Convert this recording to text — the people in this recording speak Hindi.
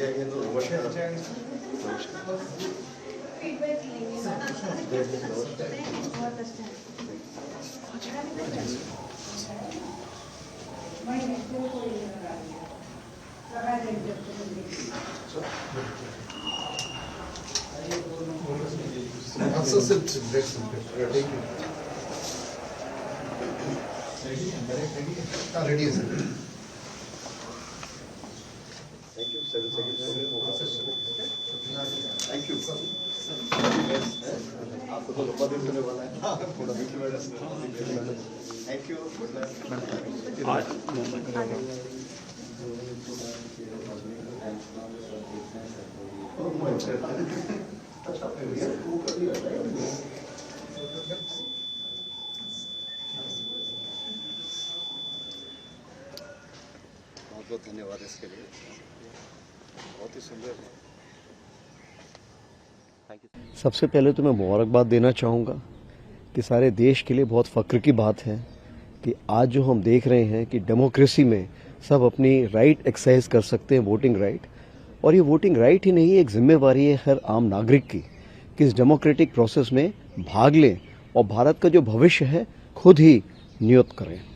जाएंगे तो नमस्कार। फीडबैक लेंगे ना। बहुत अच्छा है। रेडी है sir. Thank you 7 second. Thank you आपको तो लंबा दिन होने वाला है। थोड़ा थैंक यू। बहुत बहुत धन्यवाद इसके लिए, बहुत ही सुंदर है। सबसे पहले तो मैं मुबारकबाद देना चाहूँगा कि सारे देश के लिए बहुत फ़ख्र की बात है कि आज जो हम देख रहे हैं कि डेमोक्रेसी में सब अपनी राइट एक्सरसाइज कर सकते हैं, वोटिंग राइट। और ये वोटिंग राइट ही नहीं, एक जिम्मेवारी है हर आम नागरिक की कि इस डेमोक्रेटिक प्रोसेस में भाग लें और भारत का जो भविष्य है खुद ही नियत करें।